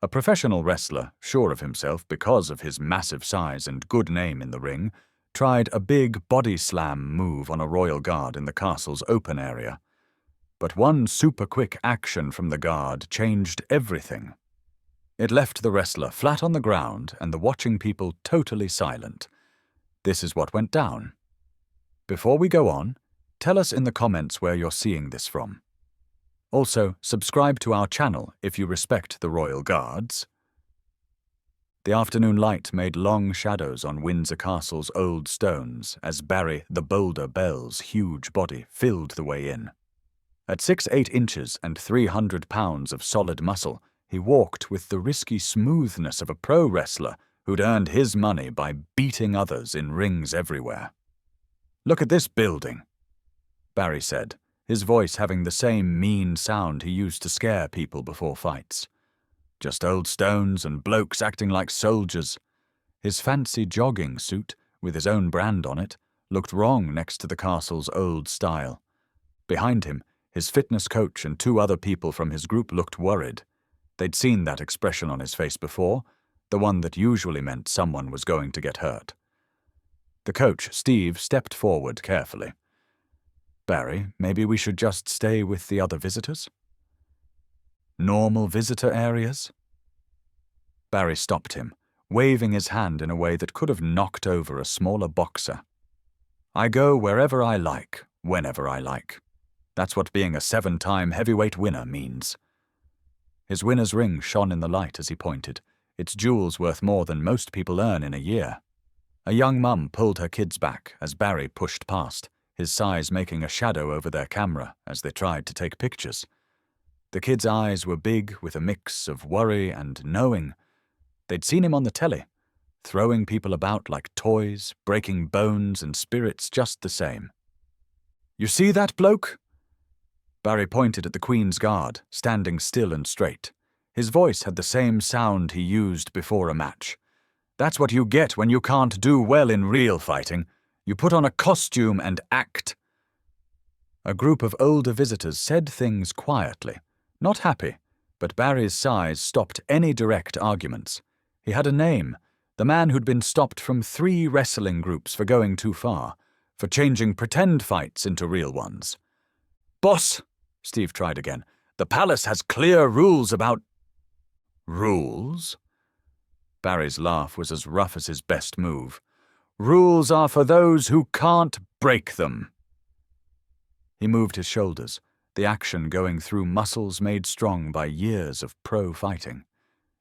A professional wrestler, sure of himself because of his massive size and good name in the ring, tried a big body slam move on a royal guard in the castle's open area. But one super-quick action from the guard changed everything. It left the wrestler flat on the ground and the watching people totally silent. This is what went down. Before we go on, tell us in the comments where you're seeing this from. Also, subscribe to our channel if you respect the royal guards. The afternoon light made long shadows on Windsor Castle's old stones as Barry the Boulder Bell's huge body filled the way in. At 6'8" inches and 300 pounds of solid muscle, he walked with the risky smoothness of a pro wrestler who'd earned his money by beating others in rings everywhere. "Look at this building," Barry said, his voice having the same mean sound he used to scare people before fights. Just old stones and blokes acting like soldiers. His fancy jogging suit, with his own brand on it, looked wrong next to the castle's old style. Behind him, his fitness coach and 2 other people from his group looked worried. They'd seen that expression on his face before, the one that usually meant someone was going to get hurt. The coach, Steve, stepped forward carefully. "Barry, maybe we should just stay with the other visitors? Normal visitor areas?" Barry stopped him, waving his hand in a way that could have knocked over a smaller boxer. "I go wherever I like, whenever I like. That's what being a 7-time heavyweight winner means." His winner's ring shone in the light as he pointed, its jewels worth more than most people earn in a year. A young mum pulled her kids back as Barry pushed past, his size making a shadow over their camera as they tried to take pictures. The kids' eyes were big with a mix of worry and knowing. They'd seen him on the telly, throwing people about like toys, breaking bones and spirits just the same. "You see that bloke?" Barry pointed at the Queen's Guard, standing still and straight. His voice had the same sound he used before a match. "That's what you get when you can't do well in real fighting. You put on a costume and act." A group of older visitors said things quietly, not happy, but Barry's size stopped any direct arguments. He had a name, the man who'd been stopped from 3 wrestling groups for going too far, for changing pretend fights into real ones. "Boss," Steve tried again, "the palace has clear rules about—" "Rules?" Barry's laugh was as rough as his best move. "Rules are for those who can't break them." He moved his shoulders, the action going through muscles made strong by years of pro fighting.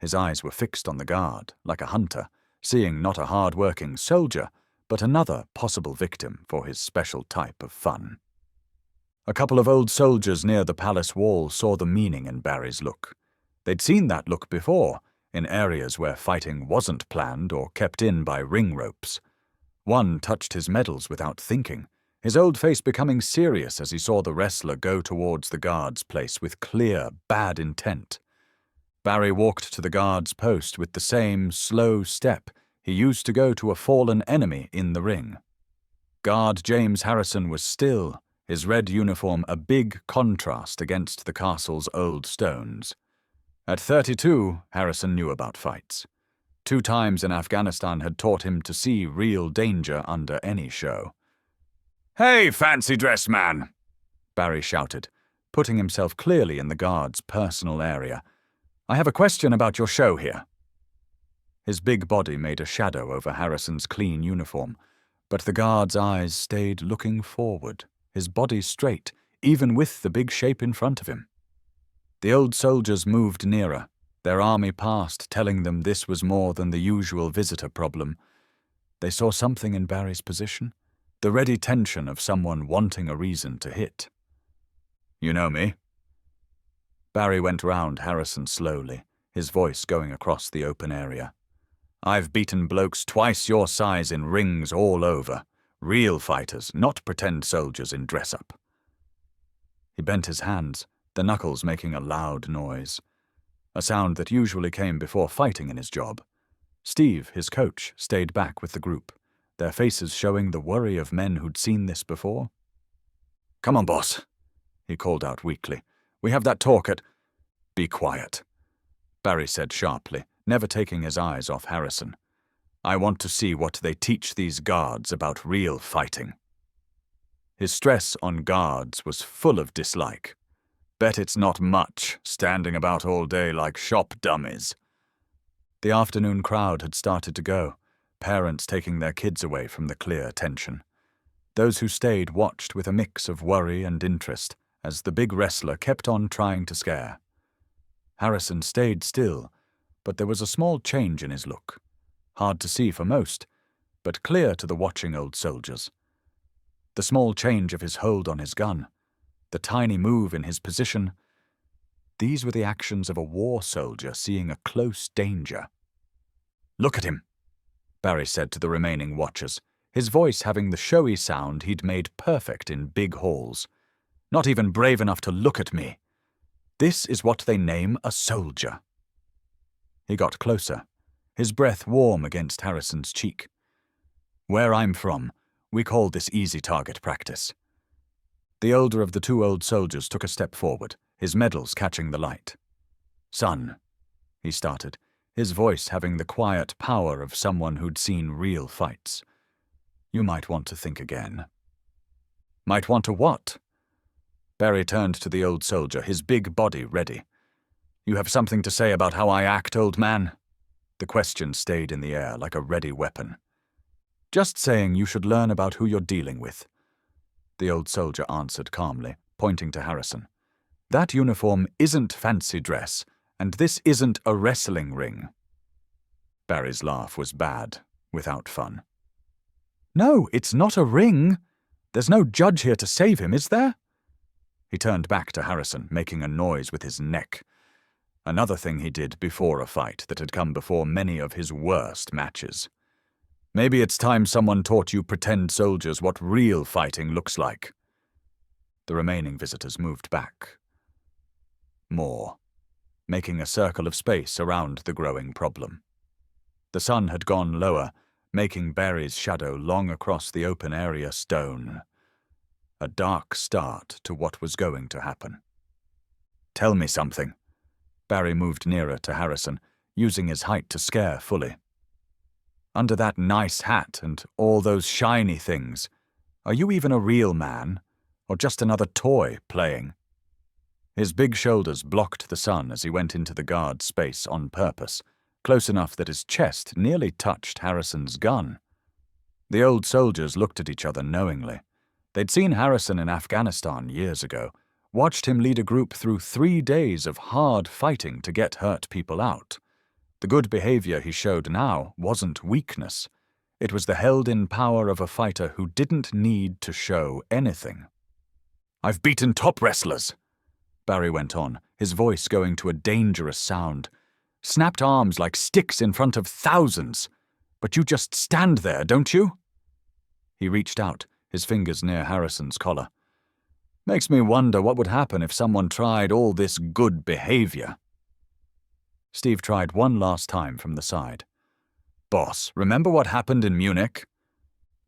His eyes were fixed on the guard, like a hunter, seeing not a hard-working soldier, but another possible victim for his special type of fun. A couple of old soldiers near the palace wall saw the meaning in Barry's look. They'd seen that look before, in areas where fighting wasn't planned or kept in by ring ropes. One touched his medals without thinking, his old face becoming serious as he saw the wrestler go towards the guard's place with clear, bad intent. Barry walked to the guard's post with the same slow step he used to go to a fallen enemy in the ring. Guard James Harrison was still, his red uniform a big contrast against the castle's old stones. At 32, Harrison knew about fights. 2 times in Afghanistan had taught him to see real danger under any show. "Hey, fancy dress man!" Barry shouted, putting himself clearly in the guard's personal area. "I have a question about your show here." His big body made a shadow over Harrison's clean uniform, but the guard's eyes stayed looking forward, his body straight, even with the big shape in front of him. The old soldiers moved nearer, their army past telling them this was more than the usual visitor problem. They saw something in Barry's position, the ready tension of someone wanting a reason to hit. "You know me?" Barry went round Harrison slowly, his voice going across the open area. "I've beaten blokes twice your size in rings all over. Real fighters, not pretend soldiers in dress-up." He bent his hands, the knuckles making a loud noise, a sound that usually came before fighting in his job. Steve, his coach, stayed back with the group, their faces showing the worry of men who'd seen this before. "Come on, boss," he called out weakly. "We have that talk at—" "Be quiet." Barry said sharply, never taking his eyes off Harrison. "I want to see what they teach these guards about real fighting." His stress on guards was full of dislike. "Bet it's not much, standing about all day like shop dummies." The afternoon crowd had started to go, parents taking their kids away from the clear tension. Those who stayed watched with a mix of worry and interest as the big wrestler kept on trying to scare. Harrison stayed still, but there was a small change in his look. Hard to see for most, but clear to the watching old soldiers. The small change of his hold on his gun, the tiny move in his position, these were the actions of a war soldier seeing a close danger. "Look at him," Barry said to the remaining watchers, his voice having the showy sound he'd made perfect in big halls. "Not even brave enough to look at me. This is what they name a soldier." He got closer, his breath warm against Harrison's cheek. "Where I'm from, we call this easy target practice." The older of the two old soldiers took a step forward, his medals catching the light. "Son," he started, his voice having the quiet power of someone who'd seen real fights. "You might want to think again." "Might want to what?" Barry turned to the old soldier, his big body ready. "You have something to say about how I act, old man?" The question stayed in the air like a ready weapon. "Just saying you should learn about who you're dealing with," the old soldier answered calmly, pointing to Harrison. "That uniform isn't fancy dress, and this isn't a wrestling ring." Barry's laugh was bad, without fun. "No, it's not a ring. There's no judge here to save him, is there?" He turned back to Harrison, making a noise with his neck. Another thing he did before a fight that had come before many of his worst matches. "Maybe it's time someone taught you pretend soldiers what real fighting looks like." The remaining visitors moved back. More, making a circle of space around the growing problem. The sun had gone lower, making Barry's shadow long across the open area stone. A dark start to what was going to happen. "Tell me something." Barry moved nearer to Harrison, using his height to scare fully. "Under that nice hat and all those shiny things, are you even a real man, or just another toy playing?" His big shoulders blocked the sun as he went into the guard's space on purpose, close enough that his chest nearly touched Harrison's gun. The old soldiers looked at each other knowingly. They'd seen Harrison in Afghanistan years ago, watched him lead a group through 3 days of hard fighting to get hurt people out. The good behavior he showed now wasn't weakness. It was the held-in power of a fighter who didn't need to show anything. "I've beaten top wrestlers," Barry went on, his voice going to a dangerous sound. "Snapped arms like sticks in front of thousands. But you just stand there, don't you?" He reached out, his fingers near Harrison's collar. "Makes me wonder what would happen if someone tried all this good behavior." Steve tried one last time from the side. "Boss, remember what happened in Munich?"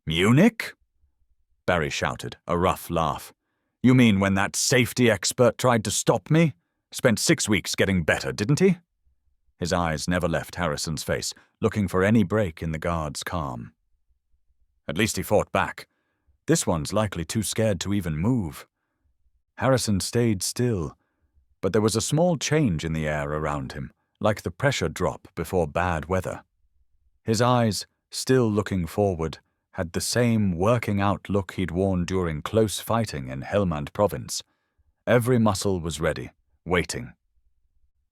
"Munich?" Barry shouted, a rough laugh. "You mean when that safety expert tried to stop me? Spent 6 weeks getting better, didn't he?" His eyes never left Harrison's face, looking for any break in the guard's calm. "At least he fought back. This one's likely too scared to even move." Harrison stayed still, but there was a small change in the air around him, like the pressure drop before bad weather. His eyes, still looking forward, had the same working-out look he'd worn during close fighting in Helmand Province. Every muscle was ready, waiting.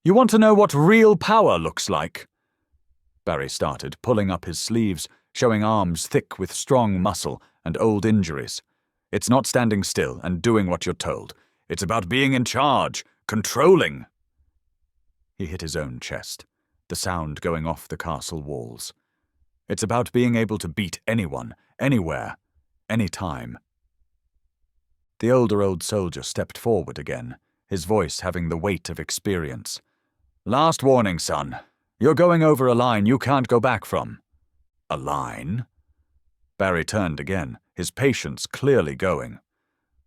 "You want to know what real power looks like?" Barry started, pulling up his sleeves, showing arms thick with strong muscle and old injuries. "It's not standing still and doing what you're told. It's about being in charge, controlling." He hit his own chest, the sound going off the castle walls. "It's about being able to beat anyone, anywhere, anytime." The older old soldier stepped forward again, his voice having the weight of experience. "Last warning, son. You're going over a line you can't go back from." "A line?" Barry turned again, his patience clearly going.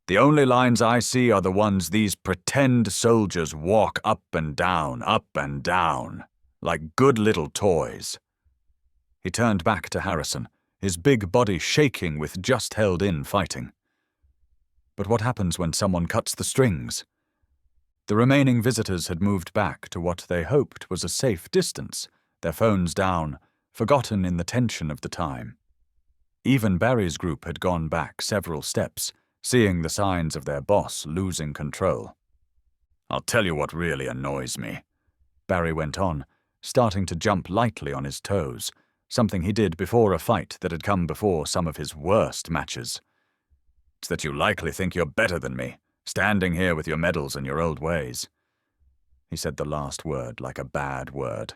The only lines I see are the ones these pretend soldiers walk up and down, like good little toys." He turned back to Harrison, his big body shaking with just held-in fighting. But what happens when someone cuts the strings? The remaining visitors had moved back to what they hoped was a safe distance, their phones down, forgotten in the tension of the time. Even Barry's group had gone back several steps, seeing the signs of their boss losing control. "I'll tell you what really annoys me," Barry went on, starting to jump lightly on his toes, something he did before a fight that had come before some of his worst matches. "It's that you likely think you're better than me, standing here with your medals and your old ways." He said the last word like a bad word.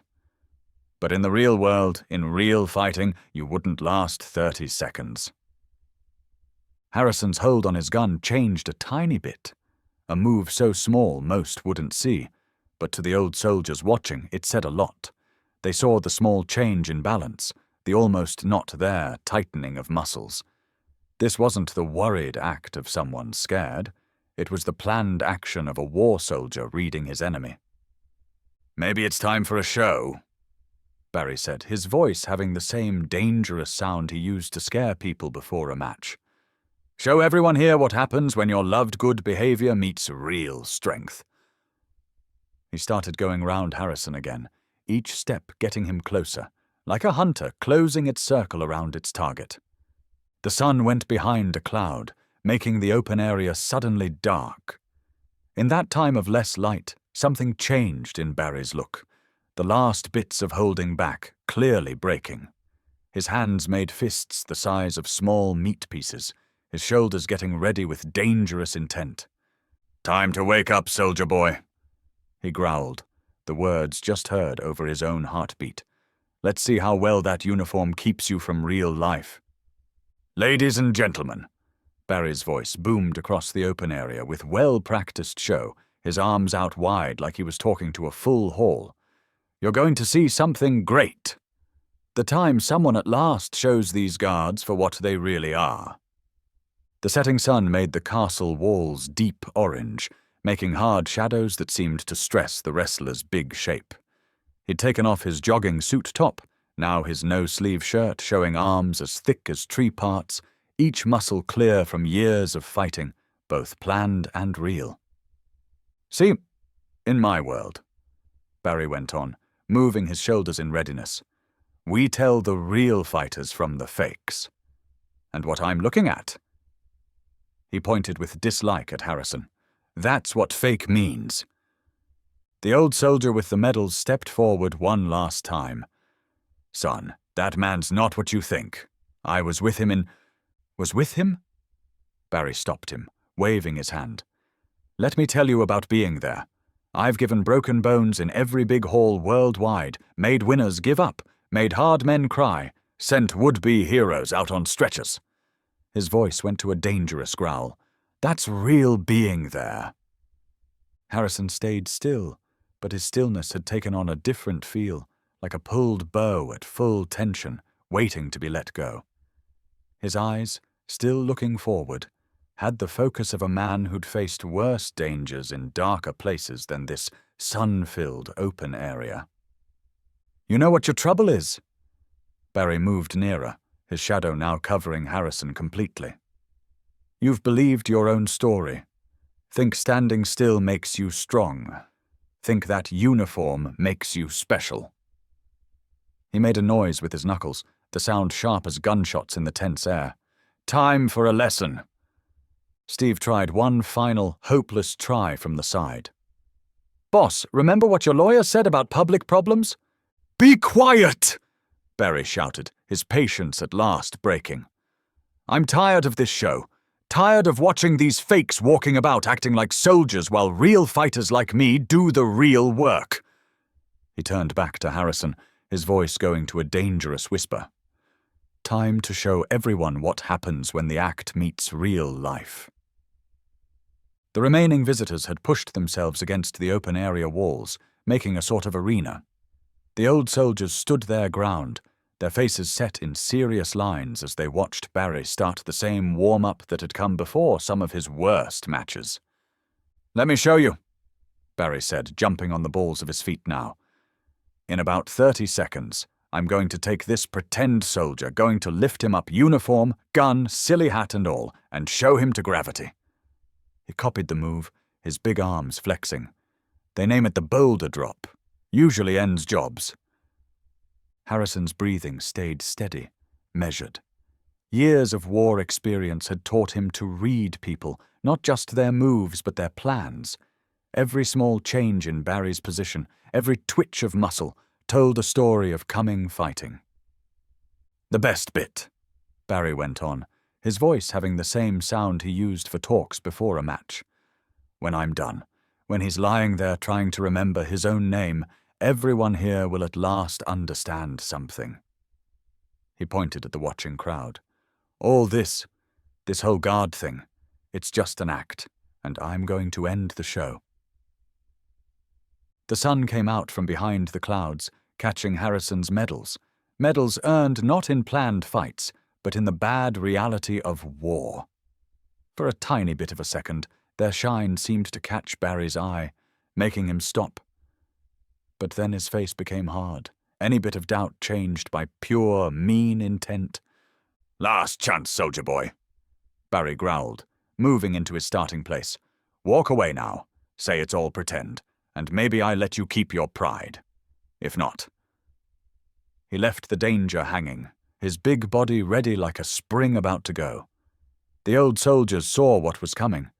"But in the real world, in real fighting, you wouldn't last 30 seconds. Harrison's hold on his gun changed a tiny bit, a move so small most wouldn't see, but to the old soldiers watching, it said a lot. They saw the small change in balance, the almost not there tightening of muscles. This wasn't the worried act of someone scared. It was the planned action of a war soldier reading his enemy. "Maybe it's time for a show," Barry said, his voice having the same dangerous sound he used to scare people before a match. "Show everyone here what happens when your loved good behavior meets real strength." He started going round Harrison again, each step getting him closer, like a hunter closing its circle around its target. The sun went behind a cloud, making the open area suddenly dark. In that time of less light, something changed in Barry's look, the last bits of holding back clearly breaking. His hands made fists the size of small meat pieces, his shoulders getting ready with dangerous intent. "Time to wake up, soldier boy," he growled, the words just heard over his own heartbeat. "Let's see how well that uniform keeps you from real life." "Ladies and gentlemen," Barry's voice boomed across the open area with well-practiced show, his arms out wide like he was talking to a full hall. "You're going to see something great. The time someone at last shows these guards for what they really are." The setting sun made the castle walls deep orange, making hard shadows that seemed to stress the wrestler's big shape. He'd taken off his jogging suit top, now his no-sleeve shirt showing arms as thick as tree parts, each muscle clear from years of fighting, both planned and real. "See, in my world," Barry went on, moving his shoulders in readiness, "we tell the real fighters from the fakes. And what I'm looking at," he pointed with dislike at Harrison, "that's what fake means." The old soldier with the medals stepped forward one last time. "Son, that man's not what you think. I was with him in—" "Was with him?" Barry stopped him, waving his hand. "Let me tell you about being there. I've given broken bones in every big hall worldwide, made winners give up, made hard men cry, sent would-be heroes out on stretchers." His voice went to a dangerous growl. "That's real being there." Harrison stayed still, but his stillness had taken on a different feel, like a pulled bow at full tension, waiting to be let go. His eyes, still looking forward, had the focus of a man who'd faced worse dangers in darker places than this sun-filled open area. "You know what your trouble is?" Barry moved nearer, his shadow now covering Harrison completely. "You've believed your own story. Think standing still makes you strong. Think that uniform makes you special." He made a noise with his knuckles, the sound sharp as gunshots in the tense air. "Time for a lesson." Steve tried one final, hopeless try from the side. "Boss, remember what your lawyer said about public problems?" "Be quiet!" Barry shouted, his patience at last breaking. "I'm tired of this show. Tired of watching these fakes walking about acting like soldiers while real fighters like me do the real work." He turned back to Harrison, his voice going to a dangerous whisper. "Time to show everyone what happens when the act meets real life." The remaining visitors had pushed themselves against the open area walls, making a sort of arena. The old soldiers stood their ground, their faces set in serious lines as they watched Barry start the same warm-up that had come before some of his worst matches. "Let me show you," Barry said, jumping on the balls of his feet now. "In about 30 seconds, I'm going to take this pretend soldier, going to lift him up, uniform, gun, silly hat and all, and show him to gravity." He copied the move, his big arms flexing. They name it the boulder drop. Usually ends jobs. Harrison's breathing stayed steady, measured. Years of war experience had taught him to read people, not just their moves but their plans. Every small change in Barry's position, every twitch of muscle, told a story of coming fighting. "The best bit," Barry went on, his voice having the same sound he used for talks before a match. "When I'm done, when he's lying there trying to remember his own name, everyone here will at last understand something." He pointed at the watching crowd. "All this whole guard thing, it's just an act, and I'm going to end the show." The sun came out from behind the clouds, catching Harrison's medals earned not in planned fights, but in the bad reality of war. For a tiny bit of a second, their shine seemed to catch Barry's eye, making him stop. But then his face became hard, any bit of doubt changed by pure, mean intent. "Last chance, soldier boy," Barry growled, moving into his starting place. "Walk away now, say it's all pretend, and maybe I let you keep your pride. If not..." He left the danger hanging, his big body ready like a spring about to go. The old soldiers saw what was coming.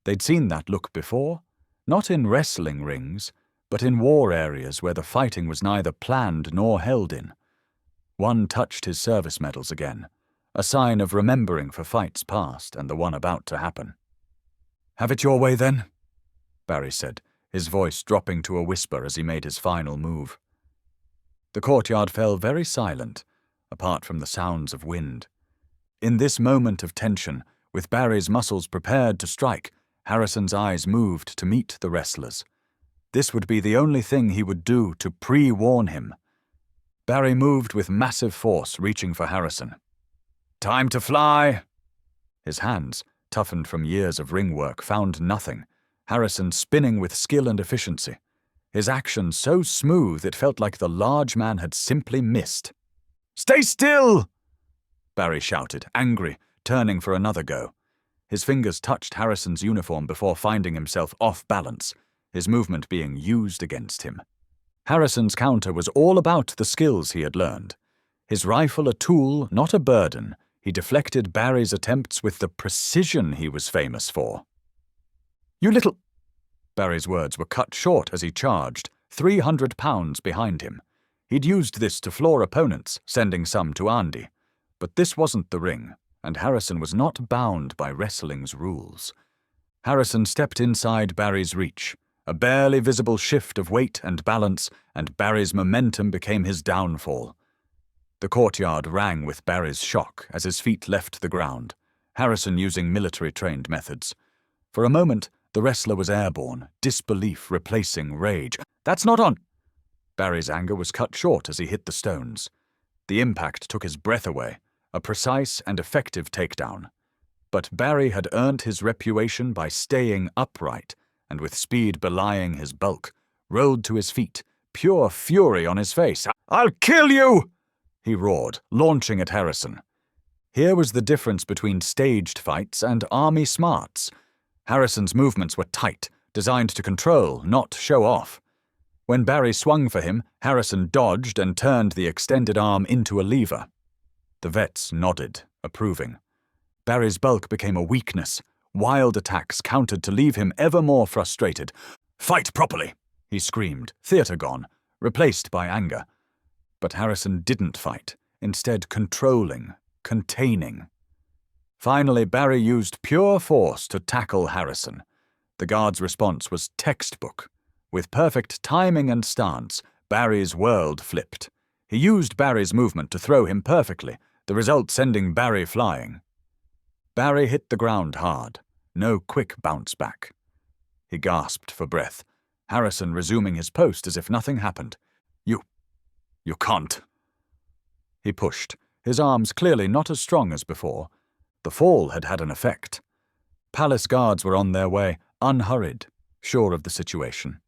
They'd seen that look before, not in wrestling rings, but in war areas where the fighting was neither planned nor held in. One touched his service medals again, a sign of remembering for fights past and the one about to happen. "Have it your way, then," Barry said, his voice dropping to a whisper as he made his final move. The courtyard fell very silent, apart from the sounds of wind. In this moment of tension, with Barry's muscles prepared to strike, Harrison's eyes moved to meet the wrestler's. This would be the only thing he would do to pre-warn him. Barry moved with massive force, reaching for Harrison. "Time to fly!" His hands, toughened from years of ring work, found nothing, Harrison spinning with skill and efficiency. His action so smooth it felt like the large man had simply missed. "Stay still!" Barry shouted, angry, turning for another go. His fingers touched Harrison's uniform before finding himself off balance, his movement being used against him. Harrison's counter was all about the skills he had learned. His rifle a tool, not a burden, he deflected Barry's attempts with the precision he was famous for. "You little..." Barry's words were cut short as he charged, 300 pounds behind him. He'd used this to floor opponents, sending some to Andy. But this wasn't the ring, and Harrison was not bound by wrestling's rules. Harrison stepped inside Barry's reach. A barely visible shift of weight and balance, and Barry's momentum became his downfall. The courtyard rang with Barry's shock as his feet left the ground, Harrison using military-trained methods. For a moment, the wrestler was airborne, disbelief replacing rage. "That's not on!" Barry's anger was cut short as he hit the stones. The impact took his breath away, a precise and effective takedown. But Barry had earned his reputation by staying upright, and with speed belying his bulk, rolled to his feet, pure fury on his face. "I'll kill you!" he roared, launching at Harrison. Here was the difference between staged fights and army smarts. Harrison's movements were tight, designed to control, not show off. When Barry swung for him, Harrison dodged and turned the extended arm into a lever. The vets nodded, approving. Barry's bulk became a weakness. Wild attacks countered to leave him ever more frustrated. "Fight properly!" he screamed, theatre gone, replaced by anger. But Harrison didn't fight, instead controlling, containing. Finally, Barry used pure force to tackle Harrison. The guard's response was textbook. With perfect timing and stance, Barry's world flipped. He used Barry's movement to throw him perfectly, the result sending Barry flying. Barry hit the ground hard, no quick bounce back. He gasped for breath, Harrison resuming his post as if nothing happened. You can't." He pushed, his arms clearly not as strong as before. The fall had had an effect. Palace guards were on their way, unhurried, sure of the situation.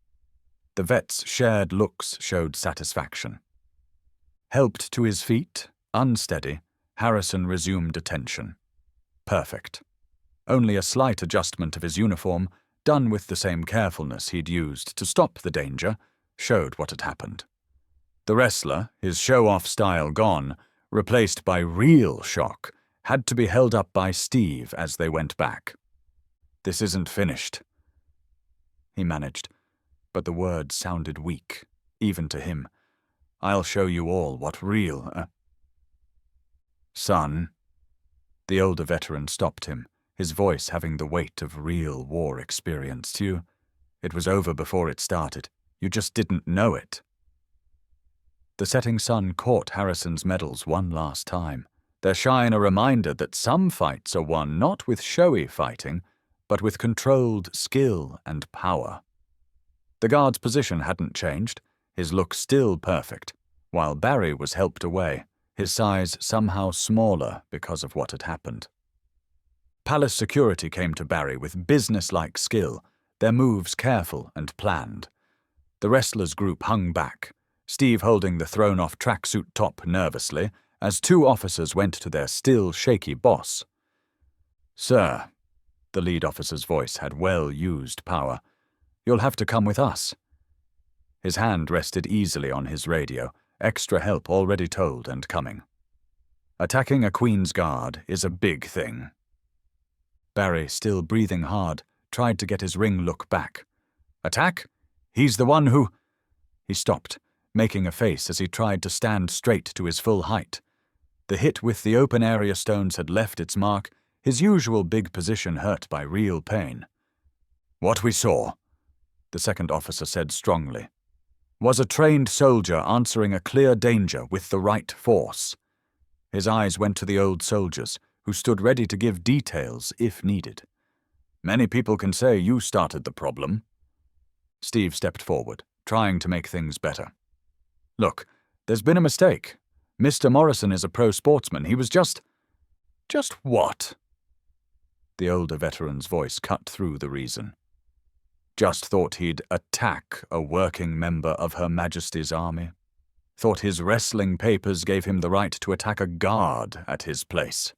The vet's shared looks showed satisfaction. Helped to his feet, unsteady, Harrison resumed attention. Perfect. Only a slight adjustment of his uniform, done with the same carefulness he'd used to stop the danger, showed what had happened. The wrestler, his show-off style gone, replaced by real shock, had to be held up by Steve as they went back. "This isn't finished," he managed, but the words sounded weak, even to him. "I'll show you all what real—" "Son," the older veteran stopped him, his voice having the weight of real war experience. It was over before it started. You just didn't know it." The setting sun caught Harrison's medals one last time, their shine a reminder that some fights are won not with showy fighting, but with controlled skill and power. The guard's position hadn't changed, his look still perfect, while Barry was helped away, his size somehow smaller because of what had happened. Palace security came to Barry with business-like skill, their moves careful and planned. The wrestlers' group hung back, Steve holding the thrown-off tracksuit top nervously, as two officers went to their still shaky boss. "Sir," the lead officer's voice had well-used power, "you'll have to come with us." His hand rested easily on his radio, extra help already told and coming. Attacking a Queen's Guard is a big thing. Barry, still breathing hard, tried to get his ring look back. "Attack? He's the one who—" He stopped, making a face as he tried to stand straight to his full height. The hit with the open-area stones had left its mark, his usual big position hurt by real pain. "What we saw," the second officer said strongly, "was a trained soldier answering a clear danger with the right force." His eyes went to the old soldiers, who stood ready to give details if needed. "Many people can say you started the problem." Steve stepped forward, trying to make things better. "Look, there's been a mistake. Mr. Morrison is a pro sportsman. He was just—" "Just what?" The older veteran's voice cut through the reason. "Just thought he'd attack a working member of Her Majesty's army. Thought his wrestling papers gave him the right to attack a guard at his place."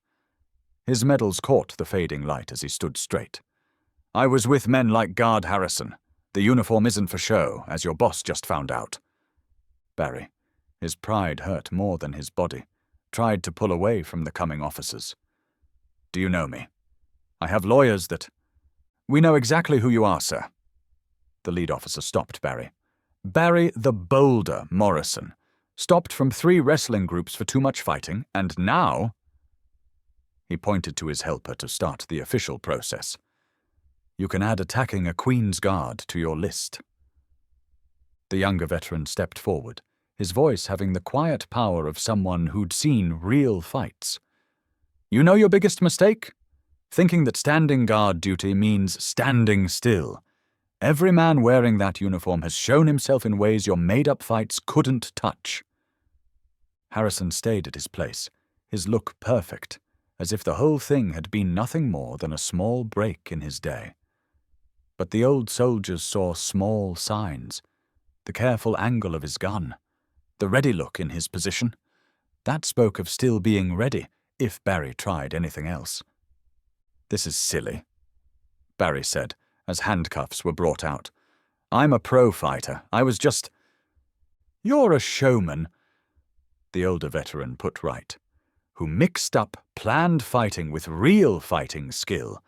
His medals caught the fading light as he stood straight. "I was with men like Guard Harrison. The uniform isn't for show, as your boss just found out." Barry, his pride hurt more than his body, tried to pull away from the coming officers. "Do you know me? I have lawyers that—" "We know exactly who you are, sir." The lead officer stopped Barry. "Barry the Boulder Morrison. Stopped from 3 wrestling groups for too much fighting, and now—" He pointed to his helper to start the official process. "You can add attacking a Queen's Guard to your list." The younger veteran stepped forward, his voice having the quiet power of someone who'd seen real fights. "You know your biggest mistake? Thinking that standing guard duty means standing still. Every man wearing that uniform has shown himself in ways your made-up fights couldn't touch." Harrison stayed at his place, his look perfect, as if the whole thing had been nothing more than a small break in his day. But the old soldiers saw small signs, the careful angle of his gun, the ready look in his position. That spoke of still being ready, if Barry tried anything else. "This is silly," Barry said, as handcuffs were brought out. "I'm a pro fighter. I was just—" "You're a showman," the older veteran put right, "who mixed up planned fighting with real fighting skill.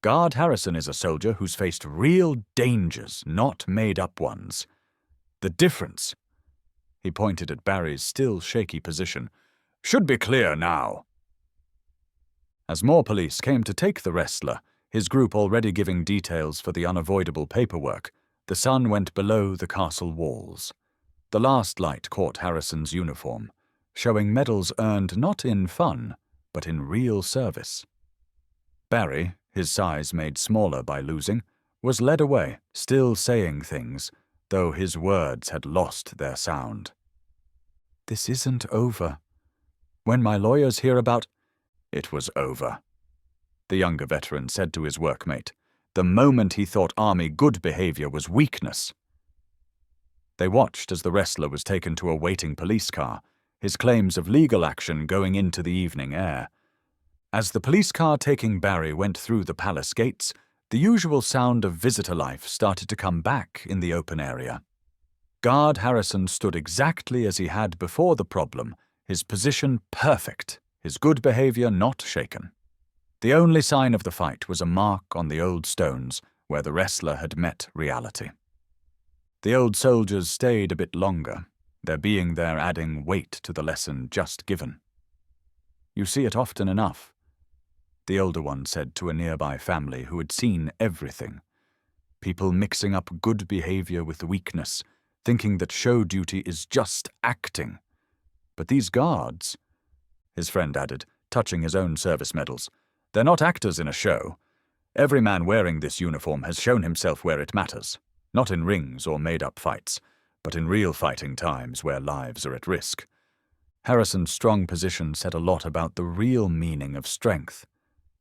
Guard Harrison is a soldier who's faced real dangers, not made-up ones. The difference," he pointed at Barry's still shaky position, "should be clear now." As more police came to take the wrestler, his group already giving details for the unavoidable paperwork, the sun went below the castle walls. The last light caught Harrison's uniform, showing medals earned not in fun, but in real service. Barry, his size made smaller by losing, was led away, still saying things, though his words had lost their sound. "This isn't over," When my lawyers hear about—" It was over. The younger veteran said to his workmate, the moment he thought army good behavior was weakness. They watched as the wrestler was taken to a waiting police car, his claims of legal action going into the evening air. As the police car taking Barry went through the palace gates, the usual sound of visitor life started to come back in the open area. Guard Harrison stood exactly as he had before the problem, his position perfect, his good behavior not shaken. The only sign of the fight was a mark on the old stones where the wrestler had met reality. The old soldiers stayed a bit longer, their being there adding weight to the lesson just given. "You see it often enough," the older one said to a nearby family who had seen everything. "People mixing up good behavior with weakness, thinking that show duty is just acting. But these guards," his friend added, touching his own service medals, "they're not actors in a show. Every man wearing this uniform has shown himself where it matters, not in rings or made-up fights, but in real fighting times where lives are at risk." Harrison's strong position said a lot about the real meaning of strength,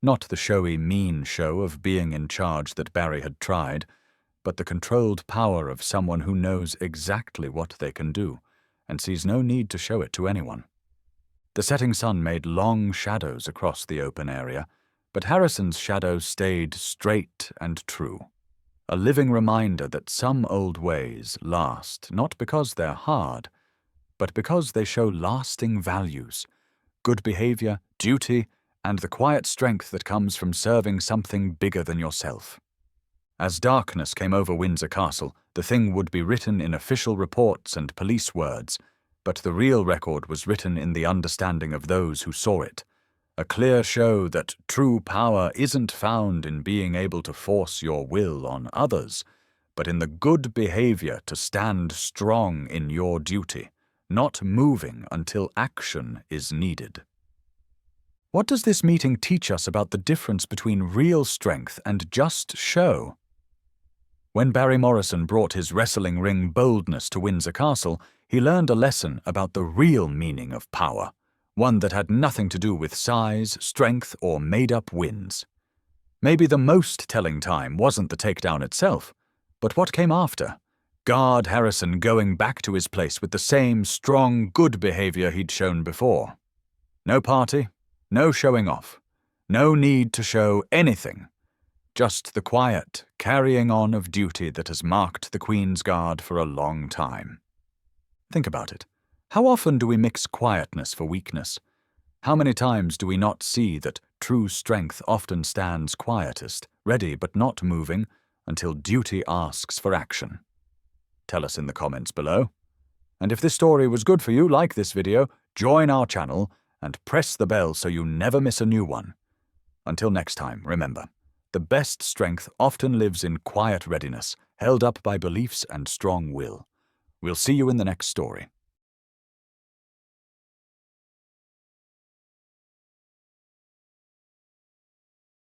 not the showy, mean show of being in charge that Barry had tried, but the controlled power of someone who knows exactly what they can do and sees no need to show it to anyone. The setting sun made long shadows across the open area, but Harrison's shadow stayed straight and true. A living reminder that some old ways last not because they're hard, but because they show lasting values, good behavior, duty, and the quiet strength that comes from serving something bigger than yourself. As darkness came over Windsor Castle, the thing would be written in official reports and police words, but the real record was written in the understanding of those who saw it. A clear show that true power isn't found in being able to force your will on others, but in the good behavior to stand strong in your duty, not moving until action is needed. What does this meeting teach us about the difference between real strength and just show? When Barry Morrison brought his wrestling ring boldness to Windsor Castle, he learned a lesson about the real meaning of power, one that had nothing to do with size, strength, or made-up wins. Maybe the most telling time wasn't the takedown itself, but what came after. Guard Harrison going back to his place with the same strong, good behavior he'd shown before. No party, no showing off, no need to show anything. Just the quiet carrying on of duty that has marked the Queen's Guard for a long time. Think about it. How often do we mix quietness for weakness? How many times do we not see that true strength often stands quietest, ready but not moving, until duty asks for action? Tell us in the comments below. And if this story was good for you, like this video, join our channel, and press the bell so you never miss a new one. Until next time, remember, the best strength often lives in quiet readiness, held up by beliefs and strong will. We'll see you in the next story.